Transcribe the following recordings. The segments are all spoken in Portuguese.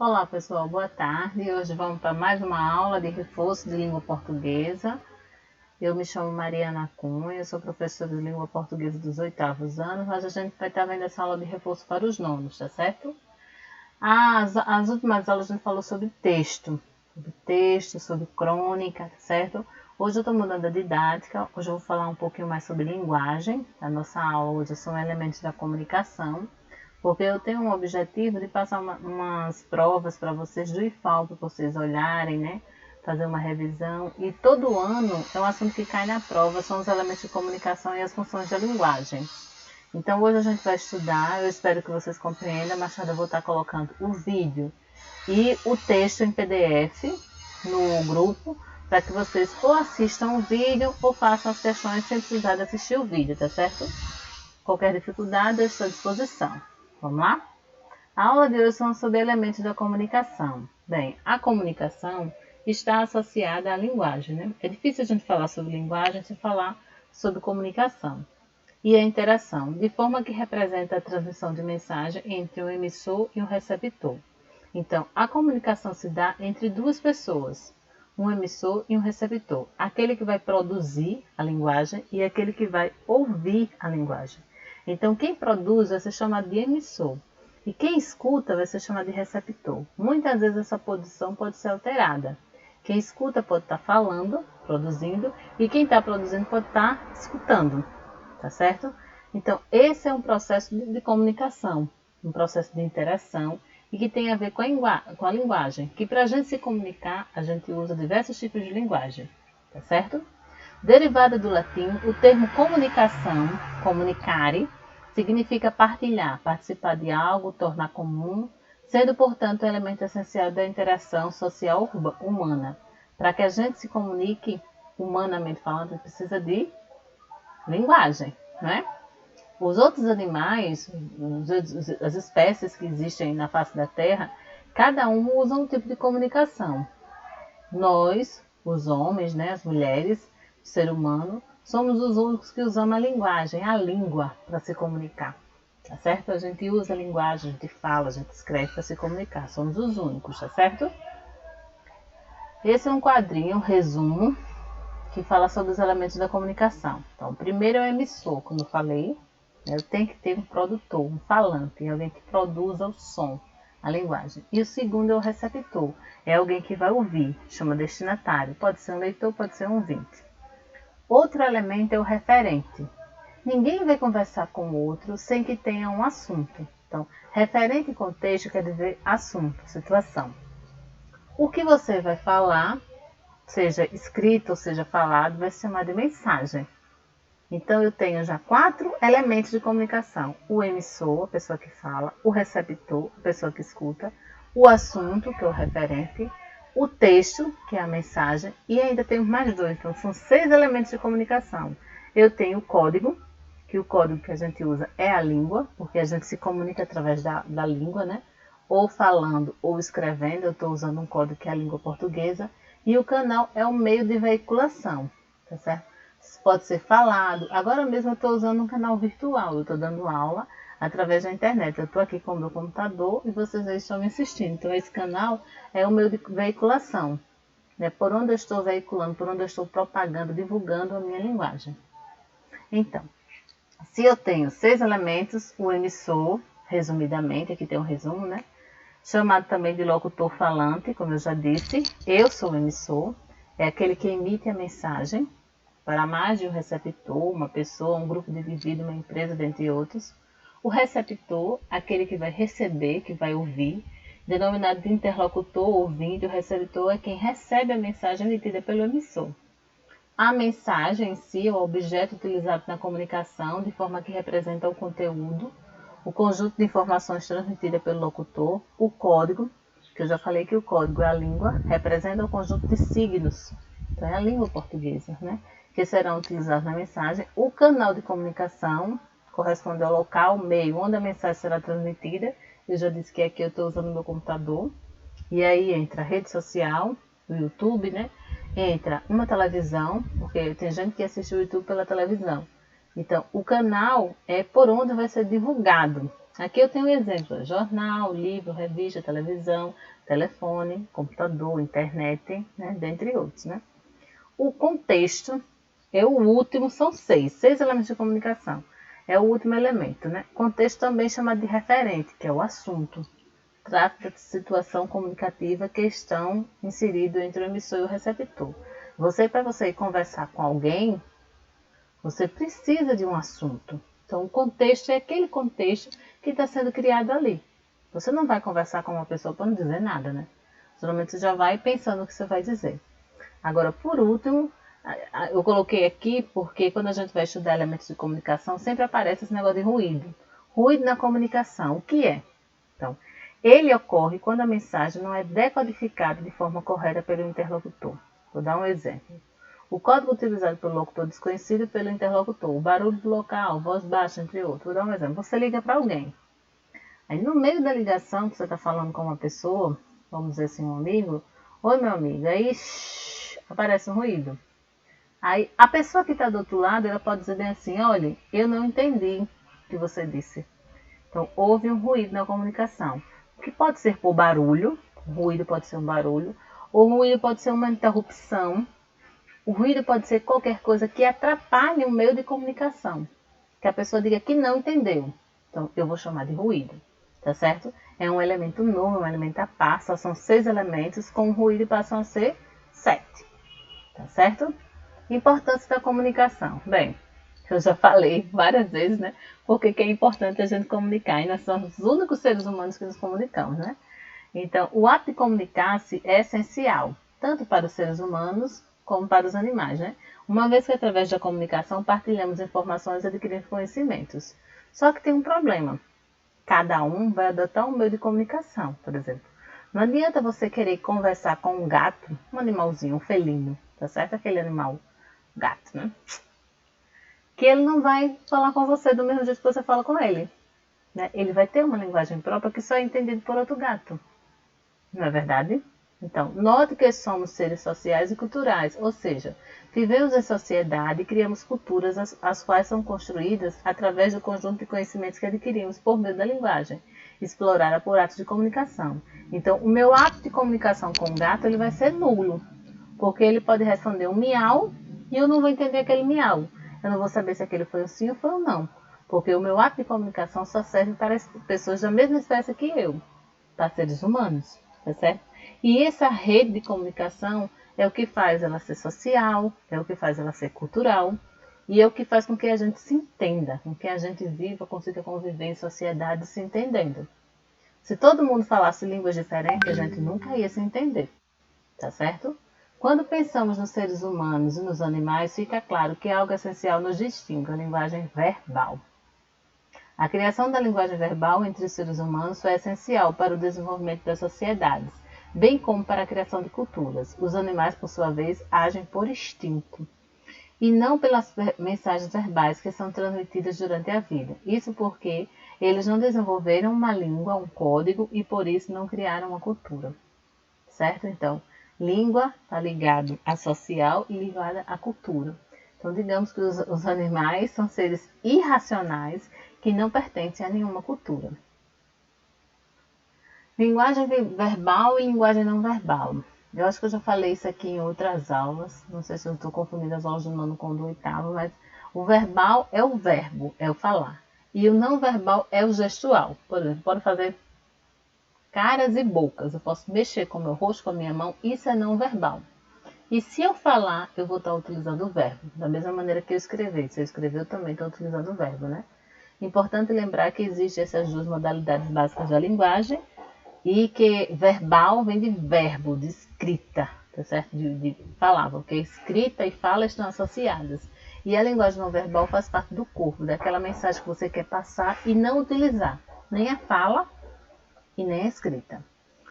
Olá pessoal, boa tarde. Hoje vamos para mais uma aula de reforço de língua portuguesa. Eu me chamo Mariana Cunha, sou professora de língua portuguesa dos 8º anos, mas a gente vai estar vendo essa aula de reforço para os nonos, tá certo? As últimas aulas a gente falou sobre texto, sobre crônica, tá certo? Hoje eu estou mudando a didática, hoje eu vou falar um pouquinho mais sobre linguagem. A nossa aula hoje são elementos da comunicação. Porque eu tenho um objetivo de passar umas provas para vocês do IFAL, para vocês olharem, né? Fazer uma revisão. E todo ano é um assunto que cai na prova, são os elementos de comunicação e as funções da linguagem. Então hoje a gente vai estudar, eu espero que vocês compreendam, mais tarde eu vou estar colocando o vídeo e o texto em PDF no grupo, para que vocês ou assistam o vídeo ou façam as questões sem precisar de assistir o vídeo, tá certo? Qualquer dificuldade eu estou à disposição. Vamos lá? A aula de hoje são sobre elementos da comunicação. Bem, a comunicação está associada à linguagem, né? É difícil a gente falar sobre linguagem sem falar sobre comunicação e a interação, de forma que representa a transmissão de mensagem entre um emissor e um receptor. Então, a comunicação se dá entre duas pessoas, um emissor e um receptor, aquele que vai produzir a linguagem e aquele que vai ouvir a linguagem. Então, quem produz vai ser chamado de emissor e quem escuta vai ser chamado de receptor. Muitas vezes essa posição pode ser alterada. Quem escuta pode estar falando, produzindo, e quem está produzindo pode estar escutando, tá certo? Então, esse é um processo de comunicação, um processo de interação e que tem a ver com a linguagem, que para a gente se comunicar, a gente usa diversos tipos de linguagem, tá certo? Derivada do latim, o termo comunicação, comunicare, significa partilhar, participar de algo, tornar comum, sendo, portanto, um elemento essencial da interação social humana. Para que a gente se comunique, humanamente falando, precisa de linguagem, né? Os outros animais, as espécies que existem na face da Terra, cada um usa um tipo de comunicação. Nós, os homens, né, as mulheres, o ser humano, somos os únicos que usamos a linguagem, a língua, para se comunicar. Tá certo? A gente usa a linguagem, a gente fala, a gente escreve para se comunicar. Somos os únicos, tá certo? Esse é um quadrinho, um resumo, que fala sobre os elementos da comunicação. Então, o primeiro é o emissor, como eu falei. Né? Tem que ter um produtor, um falante, alguém que produza o som, a linguagem. E o segundo é o receptor, é alguém que vai ouvir, chama destinatário. Pode ser um leitor, pode ser um ouvinte. Outro elemento é o referente. Ninguém vai conversar com o outro sem que tenha um assunto. Então, referente em contexto quer dizer assunto, situação. O que você vai falar, seja escrito ou seja falado, vai se chamar de mensagem. Então, eu tenho já 4 elementos de comunicação. O emissor, a pessoa que fala, o receptor, a pessoa que escuta, o assunto, que é o referente, o texto, que é a mensagem, e ainda tenho mais 2. Então, são 6 elementos de comunicação. Eu tenho o código, que o código que a gente usa é a língua, porque a gente se comunica através da língua, né? Ou falando ou escrevendo, eu estou usando um código que é a língua portuguesa. E o canal é o meio de veiculação, tá certo? Pode ser falado. Agora mesmo eu estou usando um canal virtual, eu estou dando aula através da internet. Eu estou aqui com o meu computador e vocês aí estão me assistindo. Então esse canal é o meio de veiculação, né? Por onde eu estou veiculando, por onde eu estou propagando, divulgando a minha linguagem. Então, se eu tenho 6 elementos, o emissor, resumidamente, aqui tem um resumo, né? Chamado também de locutor falante, como eu já disse, eu sou o emissor, é aquele que emite a mensagem para mais de um receptor, uma pessoa, um grupo de indivíduos, uma empresa, dentre outros. O receptor, aquele que vai receber, que vai ouvir, denominado de interlocutor, ouvinte. O receptor é quem recebe a mensagem emitida pelo emissor. A mensagem em si é o objeto utilizado na comunicação, de forma que representa o conteúdo, o conjunto de informações transmitida pelo locutor, o código, que eu já falei que o código é a língua, representa o conjunto de signos, então é a língua portuguesa, né? Que serão utilizados na mensagem. O canal de comunicação corresponde ao local, meio, onde a mensagem será transmitida. Eu já disse que aqui eu estou usando o meu computador. E aí entra a rede social, o YouTube, né? Entra uma televisão, porque tem gente que assiste o YouTube pela televisão. Então, o canal é por onde vai ser divulgado. Aqui eu tenho um exemplo: jornal, livro, revista, televisão, telefone, computador, internet, né, dentre outros, né? O contexto é o último, são seis elementos de comunicação. É o último elemento, né? Contexto também chamado de referente, que é o assunto. Trata de situação comunicativa que estão inseridos entre o emissor e o receptor. Para você ir conversar com alguém, você precisa de um assunto. Então, o contexto é aquele contexto que está sendo criado ali. Você não vai conversar com uma pessoa para não dizer nada, né? Geralmente você já vai pensando o que você vai dizer. Agora, por último, eu coloquei aqui porque quando a gente vai estudar elementos de comunicação, sempre aparece esse negócio de ruído. Ruído na comunicação, o que é? Então, ele ocorre quando a mensagem não é decodificada de forma correta pelo interlocutor. Vou dar um exemplo. O código utilizado pelo locutor desconhecido pelo interlocutor, o barulho do local, voz baixa, entre outros. Vou dar um exemplo. Você liga para alguém. Aí no meio da ligação que você está falando com uma pessoa, vamos dizer assim, um amigo, oi meu amigo, aí aparece um ruído. Aí a pessoa que está do outro lado, ela pode dizer bem assim, olha, eu não entendi o que você disse. Então houve um ruído na comunicação, que pode ser por barulho, o ruído pode ser um barulho, ou o ruído pode ser uma interrupção, o ruído pode ser qualquer coisa que atrapalhe o meio de comunicação, que a pessoa diga que não entendeu. Então eu vou chamar de ruído, tá certo? É um elemento novo, um elemento à parte, só são 6 elementos, com o ruído passam a ser 7, tá certo? Importância da comunicação. Bem, eu já falei várias vezes, né? Porque que é importante a gente comunicar. E nós somos os únicos seres humanos que nos comunicamos, né? Então, o ato de comunicar-se é essencial, tanto para os seres humanos como para os animais, né? Uma vez que através da comunicação partilhamos informações e adquirimos conhecimentos. Só que tem um problema. Cada um vai adotar um meio de comunicação, por exemplo. Não adianta você querer conversar com um gato, um animalzinho, um felino, tá certo? Aquele animal gato, né? Que ele não vai falar com você do mesmo jeito que você fala com ele, né? Ele vai ter uma linguagem própria que só é entendido por outro gato, não é verdade? Então, note que somos seres sociais e culturais, ou seja, vivemos em sociedade e criamos culturas as quais são construídas através do conjunto de conhecimentos que adquirimos por meio da linguagem, explorada por atos de comunicação. Então, o meu ato de comunicação com o gato ele vai ser nulo, porque ele pode responder um miau e eu não vou entender aquele miau. Eu não vou saber se aquele foi um sim ou foi um não, porque o meu ato de comunicação só serve para as pessoas da mesma espécie que eu, para seres humanos, tá certo? E essa rede de comunicação é o que faz ela ser social, é o que faz ela ser cultural e é o que faz com que a gente se entenda, com que a gente viva, consiga conviver em sociedade se entendendo. Se todo mundo falasse línguas diferentes, a gente nunca ia se entender, tá certo? Quando pensamos nos seres humanos e nos animais, fica claro que algo essencial nos distingue, a linguagem verbal. A criação da linguagem verbal entre os seres humanos foi essencial para o desenvolvimento das sociedades, bem como para a criação de culturas. Os animais, por sua vez, agem por instinto e não pelas mensagens verbais que são transmitidas durante a vida. Isso porque eles não desenvolveram uma língua, um código e por isso não criaram uma cultura. Certo? Então, língua está ligado a social e ligada à cultura. Então, digamos que os animais são seres irracionais que não pertencem a nenhuma cultura. Linguagem verbal e linguagem não verbal. Eu acho que eu já falei isso aqui em outras aulas. Não sei se eu estou confundindo as aulas do nono com o do oitavo, mas o verbal é o verbo, é o falar. E o não verbal é o gestual. Por exemplo, pode fazer caras e bocas. Eu posso mexer com o meu rosto, com a minha mão. Isso é não verbal. E se eu falar, eu vou estar utilizando o verbo. Da mesma maneira que eu escrever. Se eu escrever, eu também estou utilizando o verbo, né? Importante lembrar que existem essas duas modalidades básicas da linguagem e que verbal vem de verbo, de escrita, tá certo? De palavra, porque escrita e fala estão associadas. E a linguagem não verbal faz parte do corpo, daquela mensagem que você quer passar e não utilizar, nem a fala e nem a escrita.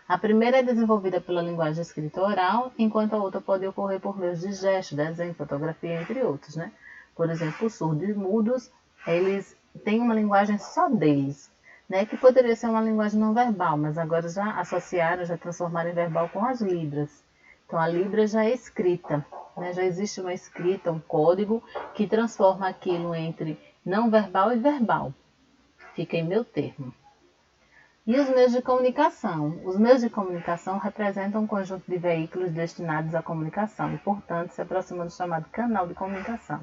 A primeira é desenvolvida pela linguagem escrita oral, enquanto a outra pode ocorrer por meio de gestos, desenho, fotografia, entre outros, né? Por exemplo, os surdos e mudos, eles têm uma linguagem só deles, né? Que poderia ser uma linguagem não verbal, mas agora já associaram, já transformaram em verbal com as libras. Então, a libra já é escrita, né? Já existe uma escrita, um código que transforma aquilo entre não verbal e verbal. Fica em meio termo. E os meios de comunicação? Os meios de comunicação representam um conjunto de veículos destinados à comunicação e, portanto, se aproximam do chamado canal de comunicação.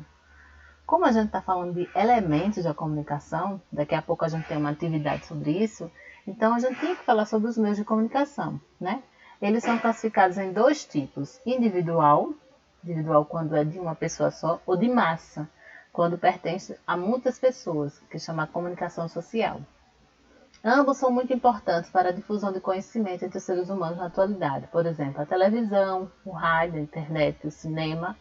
Como a gente está falando de elementos da comunicação, daqui a pouco a gente tem uma atividade sobre isso, então a gente tem que falar sobre os meios de comunicação, né? Eles são classificados em dois tipos: individual quando é de uma pessoa só, ou de massa, quando pertence a muitas pessoas, que chama comunicação social. Ambos são muito importantes para a difusão de conhecimento entre os seres humanos na atualidade. Por exemplo, a televisão, o rádio, a internet, o cinema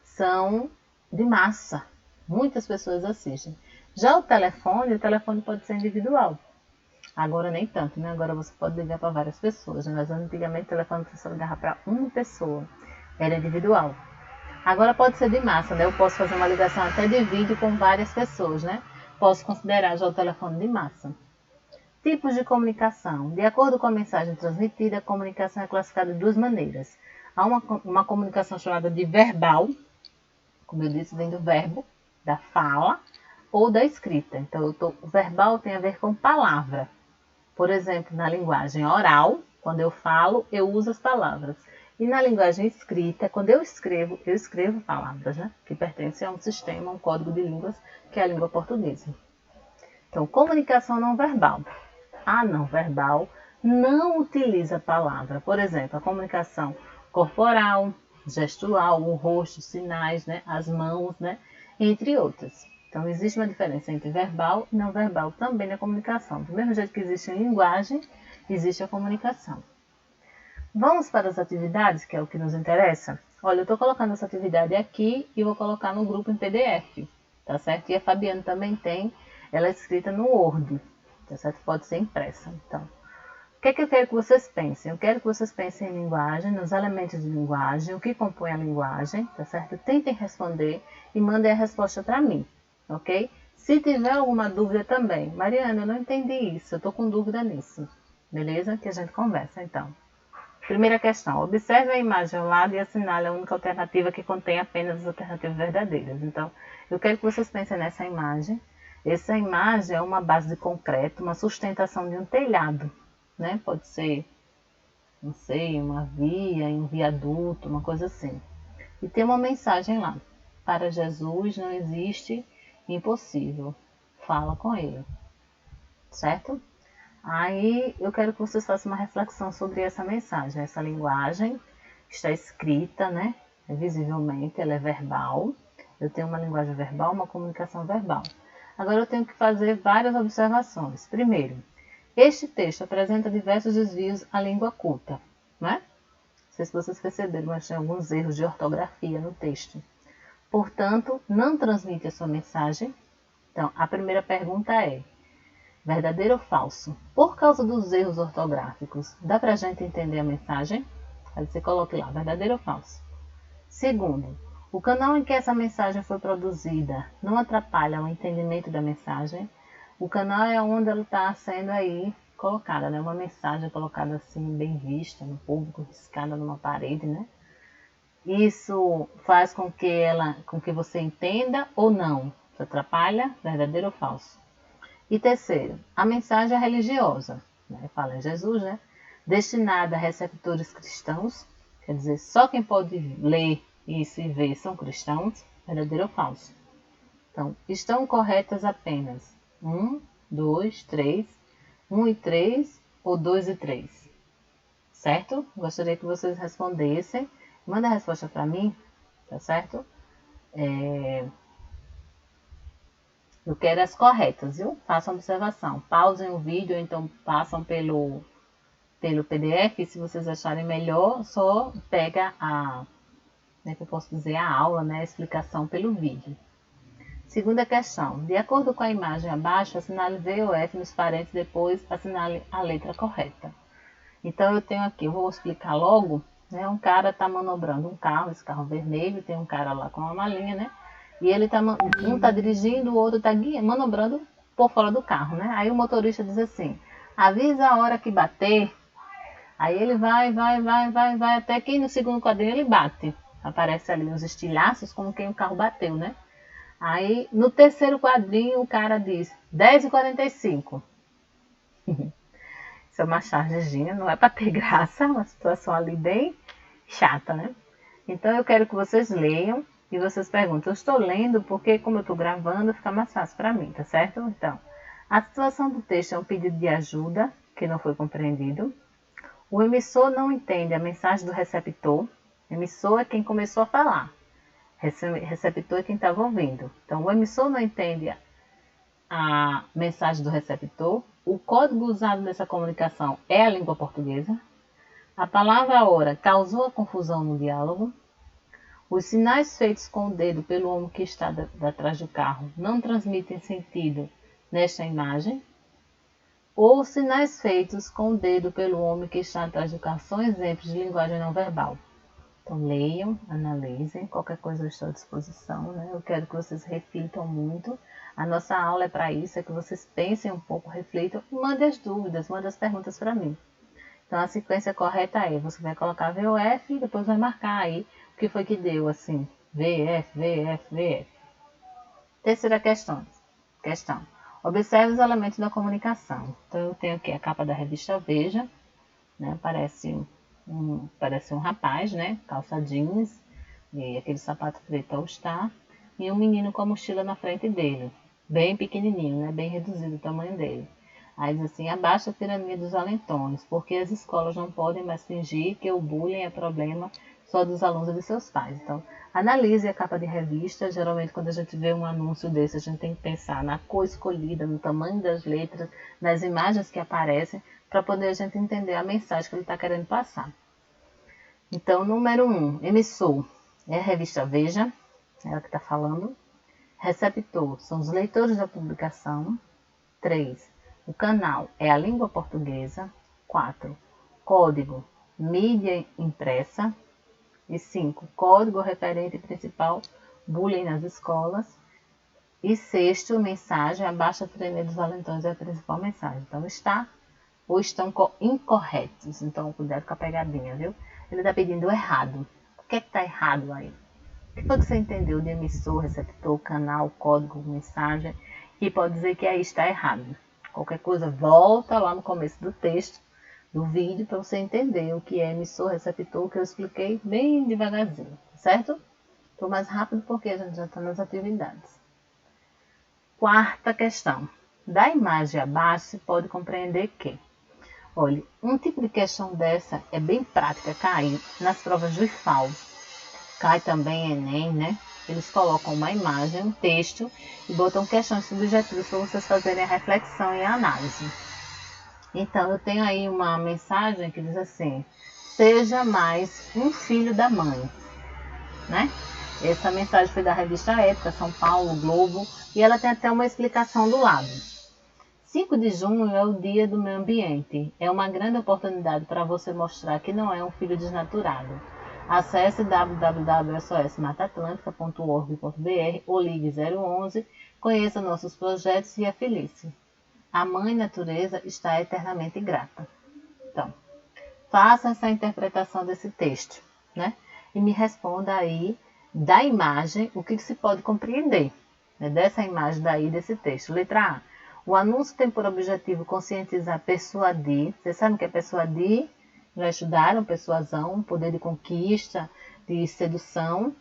são de massa. Muitas pessoas assistem. Já o telefone pode ser individual. Agora nem tanto, né? Agora você pode ligar para várias pessoas, né? Mas antigamente o telefone você ligava para uma pessoa. Era individual. Agora pode ser de massa, né? Eu posso fazer uma ligação até de vídeo com várias pessoas, né? Posso considerar já o telefone de massa. Tipos de comunicação. De acordo com a mensagem transmitida, a comunicação é classificada de duas maneiras. Há uma comunicação chamada de verbal, como eu disse, vem do verbo, da fala, ou da escrita. Então, o verbal tem a ver com palavra. Por exemplo, na linguagem oral, quando eu falo, eu uso as palavras. E na linguagem escrita, quando eu escrevo palavras, né? Que pertencem a um sistema, um código de línguas, que é a língua portuguesa. Então, comunicação não verbal. A não verbal não utiliza a palavra. Por exemplo, a comunicação corporal, gestual, o rosto, sinais, né, as mãos, né, entre outras. Então, existe uma diferença entre verbal e não verbal também na comunicação. Do mesmo jeito que existe a linguagem, existe a comunicação. Vamos para as atividades, que é o que nos interessa? Olha, eu estou colocando essa atividade aqui e vou colocar no grupo em PDF, tá certo? E a Fabiana também tem, ela é escrita no Word. Tá certo? Pode ser impressa. Então, o que é que eu quero que vocês pensem? Eu quero que vocês pensem em linguagem, nos elementos de linguagem, o que compõe a linguagem, tá certo? Tentem responder e mandem a resposta para mim, ok? Se tiver alguma dúvida também, Mariana, eu não entendi isso, eu estou com dúvida nisso, beleza? Que a gente conversa, então. Primeira questão, observe a imagem ao lado e assinale a única alternativa que contém apenas as alternativas verdadeiras. Então, eu quero que vocês pensem nessa imagem. Essa imagem é uma base de concreto, uma sustentação de um telhado, né? Pode ser, não sei, uma via, um viaduto, uma coisa assim. E tem uma mensagem lá: para Jesus não existe impossível, fala com ele, certo? Aí eu quero que vocês façam uma reflexão sobre essa mensagem, essa linguagem que está escrita, né? Visivelmente, ela é verbal. Eu tenho uma linguagem verbal, uma comunicação verbal. Agora eu tenho que fazer várias observações. Primeiro, este texto apresenta diversos desvios à língua culta, né? Não sei se vocês perceberam, mas tem alguns erros de ortografia no texto. Portanto, não transmite a sua mensagem. Então, a primeira pergunta é: verdadeiro ou falso? Por causa dos erros ortográficos, dá para a gente entender a mensagem? Aí você coloque lá, verdadeiro ou falso? Segundo, o canal em que essa mensagem foi produzida não atrapalha o entendimento da mensagem. O canal é onde ela está sendo aí colocada, né? Uma mensagem colocada assim, bem vista no público, riscada numa parede, né? Isso faz com que você entenda ou não. Isso atrapalha, verdadeiro ou falso? E terceiro, a mensagem é religiosa, né? Fala em Jesus, né? Destinada a receptores cristãos, quer dizer, só quem pode ler isso e ver são cristãos, verdadeiro ou falso? Então, estão corretas apenas 1, 2, 3, 1 e 3 ou 2 e 3, certo? Gostaria que vocês respondessem. Manda a resposta para mim, tá certo? Eu quero as corretas, viu? Façam observação. Pausem o vídeo, ou então passam pelo PDF. Se vocês acharem melhor, só pega que eu posso dizer, a aula, né? A explicação pelo vídeo. Segunda questão. De acordo com a imagem abaixo, assinale V ou F nos parênteses, depois assinale a letra correta. Então, eu tenho aqui, eu vou explicar logo, né? Um cara está manobrando um carro, esse carro vermelho, tem um cara lá com uma malinha, né? E ele um tá dirigindo, o outro tá manobrando por fora do carro, né? Aí o motorista diz assim: avisa a hora que bater. Aí ele vai, até que no segundo quadrinho ele bate. Aparece ali uns estilhaços como quem o carro bateu, né? Aí, no terceiro quadrinho, o cara diz 10h45. Isso é uma chargezinha, não é para ter graça, é uma situação ali bem chata, né? Então, eu quero que vocês leiam e vocês perguntam. Eu estou lendo porque, como eu estou gravando, fica mais fácil para mim, tá certo? Então, a situação do texto é um pedido de ajuda que não foi compreendido. O emissor não entende a mensagem do receptor. Emissor é quem começou a falar. Receptor é quem estava ouvindo. Então, o emissor não entende a mensagem do receptor. O código usado nessa comunicação é a língua portuguesa. A palavra hora causou a confusão no diálogo. Os sinais feitos com o dedo pelo homem que está atrás do carro não transmitem sentido nesta imagem. Ou os sinais feitos com o dedo pelo homem que está atrás do carro são exemplos de linguagem não verbal. Então leiam, analisem, qualquer coisa eu estou à disposição, né? Eu quero que vocês reflitam muito. A nossa aula é para isso, é que vocês pensem um pouco, reflitam e mandem as dúvidas, mandem as perguntas para mim. Então a sequência correta é, você vai colocar VOF e depois vai marcar aí o que foi que deu, assim, VF, VF, VF. Terceira questão. Observe os elementos da comunicação. Então eu tenho aqui a capa da revista Veja, né? Parece um rapaz, né? Calça jeans e aquele sapato preto All Star e um menino com a mochila na frente dele, bem pequenininho, né? Bem reduzido o tamanho dele. Aí diz assim, abaixa a tirania dos valentões, porque as escolas não podem mais fingir que o bullying é problema só dos alunos e de seus pais. Então, analise a capa de revista. Geralmente, quando a gente vê um anúncio desse, a gente tem que pensar na cor escolhida, no tamanho das letras, nas imagens que aparecem, para poder a gente entender a mensagem que ele está querendo passar. Então, número 1, emissor, é a revista Veja, é ela que está falando. Receptor, são os leitores da publicação. 3, o canal é a língua portuguesa. 4, código, mídia impressa. E 5, código referente principal, bullying nas escolas. E 6, mensagem, abaixa a tirania dos valentões é a principal mensagem. Então, está ou estão incorretos. Então, cuidado com a pegadinha, viu? Ele está pedindo errado. O que é que está errado aí? O que foi que você entendeu de emissor, receptor, canal, código, mensagem? Que pode dizer que aí está errado. Qualquer coisa, volta lá no começo do texto, do vídeo, para você entender o que é emissor, receptor, que eu expliquei bem devagarzinho, certo? Estou mais rápido porque a gente já está nas atividades. Quarta questão. Da imagem abaixo, se pode compreender que, olha, um tipo de questão dessa é bem prática, cai nas provas do IFAL, cai também Enem, né? Eles colocam uma imagem, um texto e botam questões subjetivas para vocês fazerem a reflexão e a análise. Então, eu tenho aí uma mensagem que diz assim, seja mais um filho da mãe, né? Essa mensagem foi da revista Época, São Paulo, Globo, e ela tem até uma explicação do lado. 5 de junho é o dia do meio ambiente. É uma grande oportunidade para você mostrar que não é um filho desnaturado. Acesse www.sosmataatlantica.org.br ou ligue 011, conheça nossos projetos e afilie-se. A Mãe Natureza está eternamente grata. Então, faça essa interpretação desse texto, né? E me responda aí, da imagem, o que se pode compreender, né? Dessa imagem daí, desse texto. Letra A. O anúncio tem por objetivo conscientizar, persuadir. Vocês sabem o que é persuadir? Já estudaram? Persuasão, poder de conquista, de sedução.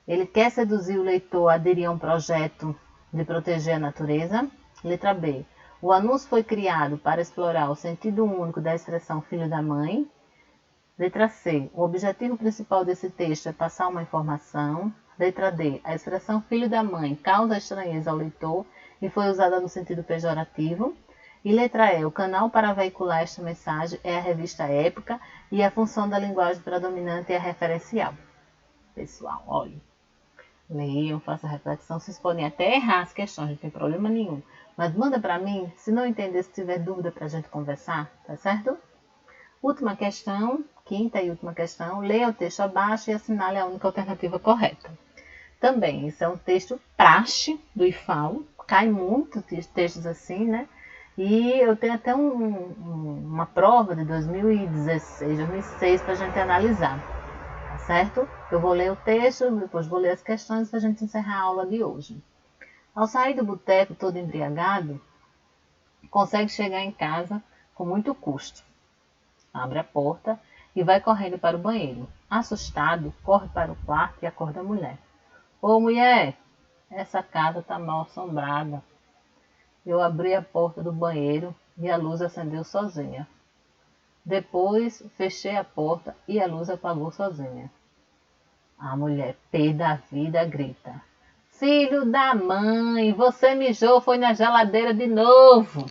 Ele quer seduzir o leitor a aderir a um projeto de proteger a natureza. Letra B. O anúncio foi criado para explorar o sentido único da expressão filho da mãe. Letra C. O objetivo principal desse texto é passar uma informação. Letra D. A expressão filho da mãe causa estranheza ao leitor e foi usada no sentido pejorativo. E letra E. O canal para veicular esta mensagem é a revista Época e a função da linguagem predominante é a referencial. Pessoal, olhem. Leiam, façam reflexão. Vocês podem até errar as questões, não tem problema nenhum. Mas manda para mim, se não entender, se tiver dúvida para a gente conversar, tá certo? Última questão, quinta e última questão. Leia o texto abaixo e assinale a única alternativa correta. Também, isso é um texto praxe do IFAL. Cai muito textos assim, né? E eu tenho até uma prova de 2016, 2006 para a gente analisar. Tá certo? Eu vou ler o texto, depois vou ler as questões para a gente encerrar a aula de hoje. Ao sair do boteco todo embriagado, consegue chegar em casa com muito custo. Abre a porta e vai correndo para o banheiro. Assustado, corre para o quarto e acorda a mulher. Ô mulher, essa casa está mal assombrada. Eu abri a porta do banheiro e a luz acendeu sozinha. Depois fechei a porta e a luz apagou sozinha. A mulher, pé da vida, grita: Filho da mãe, você mijou, foi na geladeira de novo.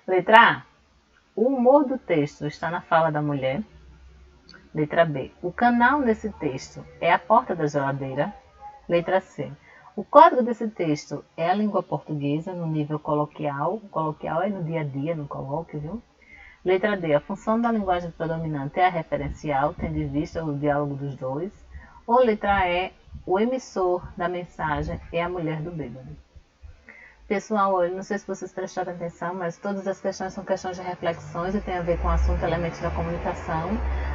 Letra A. O humor do texto está na fala da mulher. Letra B. O canal desse texto é a porta da geladeira. Letra C. O código desse texto é a língua portuguesa no nível coloquial. O coloquial é no dia a dia, no colóquio, viu? Letra D. A função da linguagem predominante é a referencial, tendo em vista o diálogo dos dois. Ou letra E. O emissor da mensagem é a mulher do bêbado. Pessoal, eu não sei se vocês prestaram atenção, mas todas as questões são questões de reflexões e tem a ver com o assunto elementos da comunicação.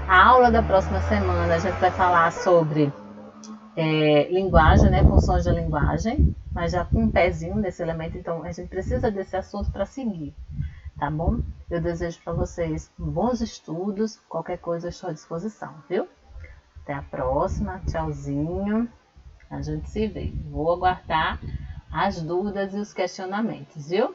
A aula da próxima semana a gente vai falar sobre linguagem, né, funções da linguagem, mas já com um pezinho desse elemento, então a gente precisa desse assunto para seguir, tá bom? Eu desejo para vocês bons estudos, qualquer coisa eu estou à disposição, viu? Até a próxima, tchauzinho, a gente se vê. Vou aguardar as dúvidas e os questionamentos, viu?